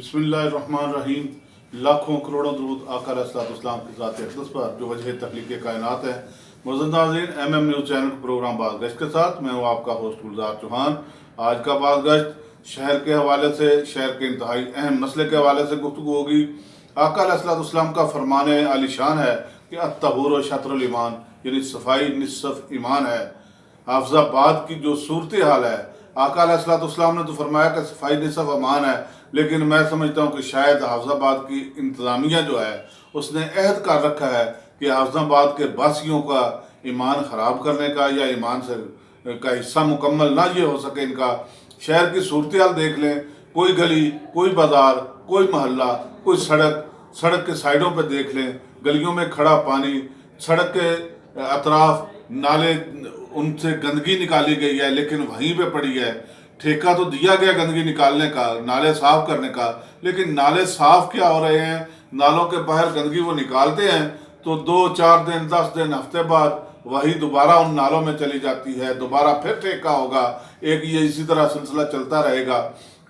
बिस्मिल्लाहिर्रहमानिर्रहीम। लाखों करोड़ों दरूद आका अलैहिस्सलाम की ज़ात अक़दस पर जो वजह तख्लीक़ कायनात है। मुअज़्ज़ज़ नाज़रीन, MM न्यूज़ चैनल के प्रोग्राम बाज़गश्त के साथ मैं हूँ आपका होस्ट गुलजार चौहान। आज का बाज़गश्त शहर के हवाले से, शहर के इंतहाई अहम मसले के हवाले से गुफ्तगू होगी। आका अलैहिस्सलाम का फरमान आलिशान है कि अत्तहूर शत्रुल ईमान, यानी सफाई निस्फ़ ईमान है। हाफ़िज़ाबाद की जो सूरत हाल है, आका अलैहिस्सलाम ने तो फरमाया कि सफाई निस्फ़ ईमान है, लेकिन मैं समझता हूँ कि शायद हाफ़िज़ाबाद की इंतज़ामिया जो है उसने अहद कर रखा है कि हाफ़िज़ाबाद के बासियों का ईमान ख़राब करने का या ईमान से का हिस्सा मुकम्मल ना ये हो सके इनका। शहर की सूरत हाल देख लें, कोई गली, कोई बाज़ार, कोई मोहल्ला, कोई सड़क के साइडों पर देख लें, गलियों में खड़ा पानी, सड़क के अतराफ नाले, उनसे गंदगी निकाली गई है लेकिन वहीं पे पड़ी है। ठेका तो दिया गया गंदगी निकालने का, नाले साफ करने का, लेकिन नाले साफ क्या हो रहे हैं, नालों के बाहर गंदगी वो निकालते हैं तो 2-4 दिन 10 दिन हफ्ते बाद वही दोबारा उन नालों में चली जाती है, दोबारा फिर ठेका होगा, एक ये इसी तरह सिलसिला चलता रहेगा।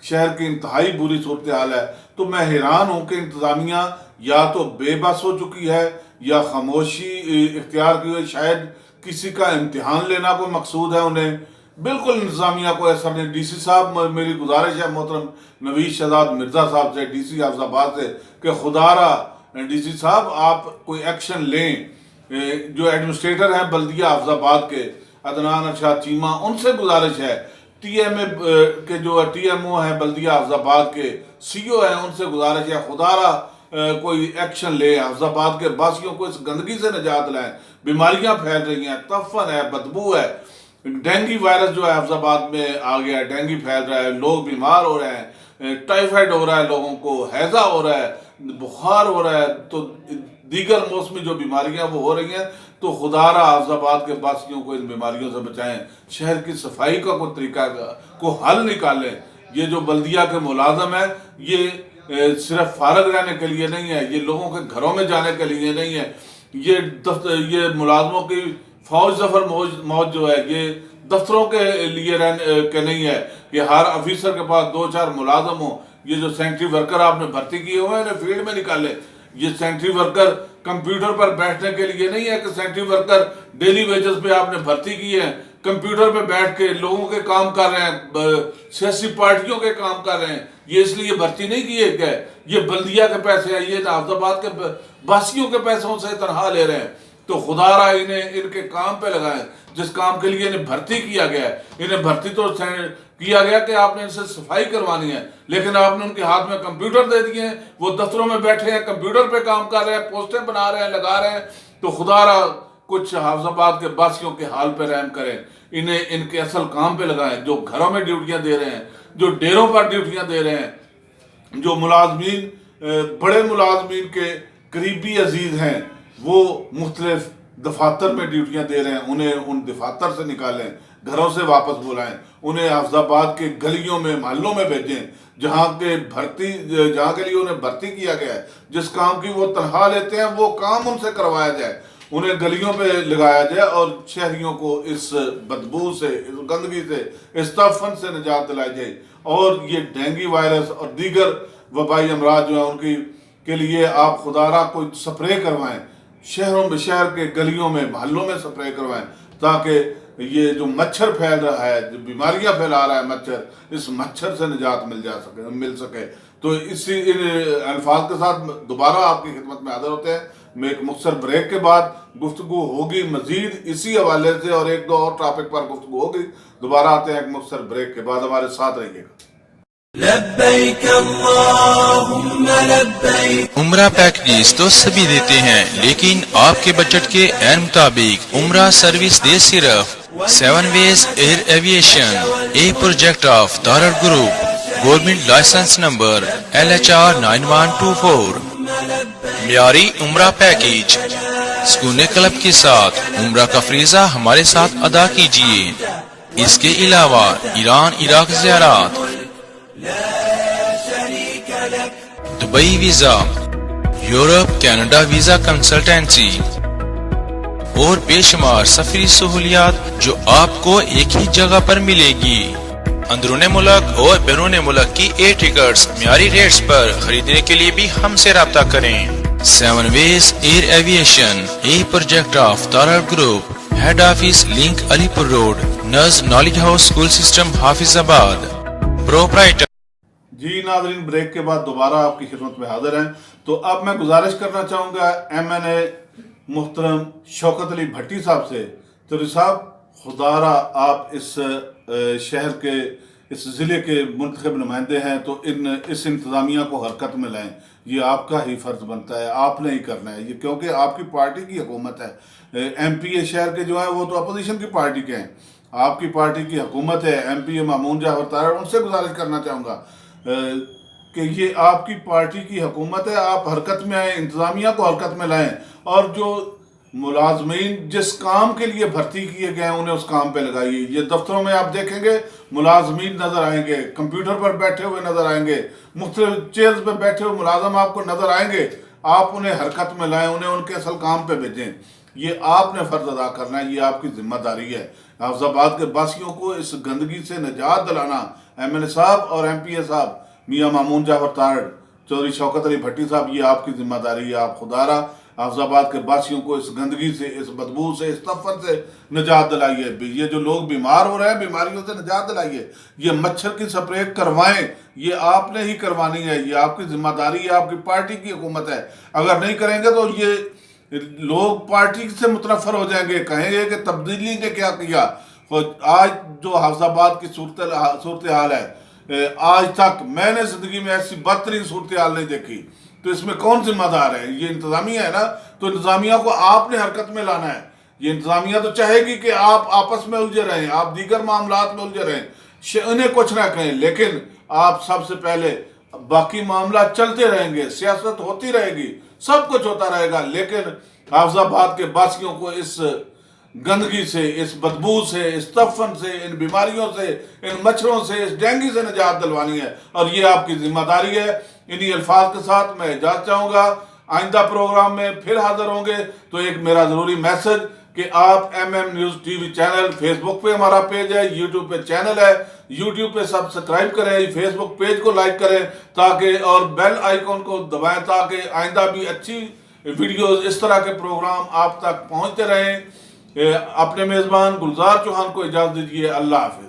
शहर की इंतहाई बुरी सूरत हाल है। तो मैं हैरान हूँ कि इंतज़ामिया या तो बेबस हो चुकी है या खामोशी इख्तियार की हुई। शायद किसी का इम्तिहान लेना कोई मकसूद है उन्हें। बिल्कुल इंतज़ामिया को ऐसा नहीं। DC साहब, मेरी गुजारिश है मोहतरम नवीद शहजाद मिर्ज़ा साहब से, DC हाफ़िज़ाबाद से, कि खुदारा DC साहब आप कोई एक्शन लें। जो एडमिनिस्ट्रेटर हैं बल्दिया हाफ़िज़ाबाद के, अदनान अच्छा चीमा, उनसे गुजारिश है। TMA के जो TMO हैं बल्दिया हाफ़िज़ाबाद के, CO हैं, उनसे गुजारिश है खुदारा कोई एक्शन ले, हाफ़िज़ाबाद के बासियों को इस गंदगी से निजात दिलाएं। बीमारियां फैल रही हैं, तफ़न है, बदबू है, डेंगू वायरस जो है हाफ़िज़ाबाद में आ गया है, डेंगू फैल रहा है, लोग बीमार हो रहे हैं, टाइफाइड हो रहा है, लोगों को हैज़ा हो रहा है, बुखार हो रहा है, तो दीगर मौसमी जो बीमारियां वो हो रही हैं। तो खुदारा हाफ़िज़ाबाद के बासियों को इन बीमारियों से बचाएं। शहर की सफाई का कोई तरीका को हल निकालें। ये जो बल्दिया के मुलाजम है, ये सिर्फ फारग रहने के लिए नहीं है, ये लोगों के घरों में जाने के लिए नहीं है। ये मुलाजमों की फौज जफर मौज जो है, ये दफ्तरों के लिए के नहीं है कि हर ऑफिसर के पास 2-4 मुलाजम हो। ये जो सेंट्री वर्कर आपने भर्ती किए हुए हैं इन्हें फील्ड में निकाले। ये सेंट्री वर्कर कंप्यूटर पर बैठने के लिए नहीं है कि सेंट्री वर्कर डेली वेजेस पे आपने भर्ती किए हैं, कंप्यूटर पे बैठ के लोगों के काम कर रहे हैं, सियासी पार्टियों के काम कर रहे हैं। ये इसलिए भर्ती नहीं किए गए, ये बल्दिया के पैसे हैं, ये हाफ़िज़ाबाद के बासियों के पैसों से तनख्वाह ले रहे हैं। तो खुदारा इन्हें इनके काम पे लगाएं जिस काम के लिए इन्हें भर्ती किया गया है। इन्हें भर्ती तो किया गया कि आपने इनसे सफाई करवानी है, लेकिन आपने उनके हाथ में कंप्यूटर दे दिए हैं, वो दफ्तरों में बैठे हैं, कंप्यूटर पे काम कर रहे हैं, पोस्टें बना रहे हैं, लगा रहे हैं। तो खुदारा कुछ हाफ़िज़ाबाद के बासियों के हाल पे रहम करें, इन्हें इनके असल काम पे लगाएं। जो घरों में ड्यूटियां दे रहे हैं, जो डेरों पर ड्यूटियां दे रहे हैं, जो मुलाजमीन बड़े मुलाजमीन के करीबी अजीज हैं वो मुख्तलिफ दफातर में ड्यूटियां दे रहे हैं, उन्हें उन दफातर से निकालें, घरों से वापस बुलाएं, उन्हें हाफ़िज़ाबाद के गलियों में मोहल्लों में भेजें जहाँ के लिए उन्हें भर्ती किया गया है। जिस काम की वो तनख्वाह लेते हैं वो काम उनसे करवाया जाए, उन्हें गलियों पे लगाया जाए और शहरियों को इस बदबू से, इस गंदगी से, इस तफ़न से निजात दिलाई जाए। और ये डेंगू वायरस और दीगर वबाई अमराज जो है उनकी के लिए आप खुदारा कोई स्प्रे करवाएं, शहर के गलियों में मोहल्लों में स्प्रे करवाएं, ताकि ये जो मच्छर फैल रहा है, जो बीमारियां फैला रहा है मच्छर, इस मच्छर से निजात मिल सके। तो इन अल्फाज के साथ दोबारा आपकी खिदमत में हाजिर होते हैं। मैं एक मुख्तसर ब्रेक के बाद गुफ्तगू होगी मजीद इसी हवाले से, और 1-2 और टॉपिक पर गुफ्तगू होगी। दोबारा आते हैं एक मुख्तसर ब्रेक के बाद, हमारे साथ रहिएगा। लब्बैक अल्लाहुम्मा लब्बैक। उम्रा पैकेज तो सभी देते हैं, लेकिन आपके बजट के ऐन मुताबिक उम्रा सर्विस दे सिर्फ 7 वेज air aviation, a project of Darul group, government license number LHR 9124। मियारी उम्रा पैकेज सुकून क्लब के साथ उम्रा का फरीज़ा हमारे साथ अदा कीजिए। इसके अलावा ईरान इराक ज़ियारत, Dubai visa, Europe Canada visa consultancy और बेशुमार सफरी सहूलियात जो आपको एक ही जगह पर मिलेगी। اندرون ملک اور بیرون ملک کی ایئر ٹکٹس معیاری ریٹس پر خریدنے کے لیے بھی ہم سے رابطہ کریں۔ 7 ways air aviation, a project of Tarar group, head office link Alipur road, نز knowledge house school system Hafizabad, proprietor. جی ناظرین، بریک کے بعد دوبارہ آپ کی خدمت میں حاضر ہیں۔ تو اب میں گزارش کرنا چاہوں گا ایم این اے محترم شوکت علی بھٹی صاحب سے، تو صاحب خدا را آپ اس شہر کے، اس ضلع کے منتخب نمائندے ہیں، تو اس انتظامیہ کو حرکت میں لائیں، یہ آپ کا ہی فرض بنتا ہے، آپ نے ہی کرنا ہے یہ، کیونکہ آپ کی پارٹی کی حکومت ہے۔ ایم پی اے شہر کے جو ہیں وہ تو اپوزیشن کی پارٹی کے ہیں، آپ کی پارٹی کی حکومت ہے۔ ایم پی اے مامون جعفر تارڑ، ان سے گزارش کرنا چاہوں گا کہ یہ آپ کی پارٹی کی حکومت ہے، آپ حرکت میں آئیں، انتظامیہ کو حرکت میں لائیں، اور جو ملازمین جس کام کے لیے بھرتی کیے گئے ہیں انہیں اس کام پہ لگائیے۔ یہ دفتروں میں آپ دیکھیں گے ملازمین نظر آئیں گے، کمپیوٹر پر بیٹھے ہوئے نظر آئیں گے، مختلف چیئرز پہ بیٹھے ہوئے ملازم آپ کو نظر آئیں گے، آپ انہیں حرکت میں لائیں، انہیں ان کے اصل کام پہ بھیجیں۔ یہ آپ نے فرض ادا کرنا ہے، یہ آپ کی ذمہ داری ہے۔ حافظ آباد کے باسیوں کو اس گندگی سے نجات دلانا، ایم این اے صاحب اور ایم پی اے صاحب میاں مامون جعفر تارڑ، چودھری شوکت علی بھٹی صاحب، یہ آپ کی ذمہ داری ہے۔ آپ خدا را حافظ آباد کے باسیوں کو اس گندگی سے، اس بدبو سے، اس تفن سے نجات دلائیے۔ یہ جو لوگ بیمار ہو رہے ہیں، بیماریوں سے نجات دلائیے۔ یہ مچھر کی سپرے کروائیں، یہ آپ نے ہی کروانی ہے، یہ آپ کی ذمہ داری ہے، آپ کی پارٹی کی حکومت ہے۔ اگر نہیں کریں گے تو یہ لوگ پارٹی سے متنفر ہو جائیں گے، کہیں گے کہ تبدیلی نے کیا کیا۔ آج جو حافظ آباد کی صورتحال ہے، آج تک میں نے زندگی میں ایسی بدترین صورتحال نہیں دیکھی، تو اس میں کون ذمہ دار ہے؟ یہ انتظامیہ ہے نا، تو انتظامیہ کو آپ نے حرکت میں لانا ہے۔ یہ انتظامیہ تو چاہے گی کہ آپ آپس میں الجھے رہیں، آپ دیگر معاملات میں الجھے رہیں، انہیں کچھ نہ کہیں، لیکن آپ سب سے پہلے، باقی معاملات چلتے رہیں گے، سیاست ہوتی رہے گی، سب کچھ ہوتا رہے گا، لیکن حافظ آباد کے باسیوں کو اس گندگی سے، اس بدبو سے، اس تفن سے، ان بیماریوں سے، ان مچھروں سے، اس ڈینگی سے نجات دلوانی ہے، اور یہ آپ کی ذمہ داری ہے۔ انہی الفاظ کے ساتھ میں اجازت چاہوں گا، آئندہ پروگرام میں پھر حاضر ہوں گے۔ تو ایک میرا ضروری میسج کہ آپ M M news T V channel, Facebook پہ ہمارا پیج ہے، یوٹیوب پہ چینل ہے، یوٹیوب پہ سبسکرائب کریں، فیس بک پیج کو لائک کریں تاکہ، اور بیل آئیکن کو دبائیں تاکہ آئندہ بھی اچھی ویڈیوز، اس طرح کے پروگرام آپ تک پہنچتے رہیں۔ اپنے میزبان گلزار چوہان کو اجازت دیجیے، اللہ حافظ۔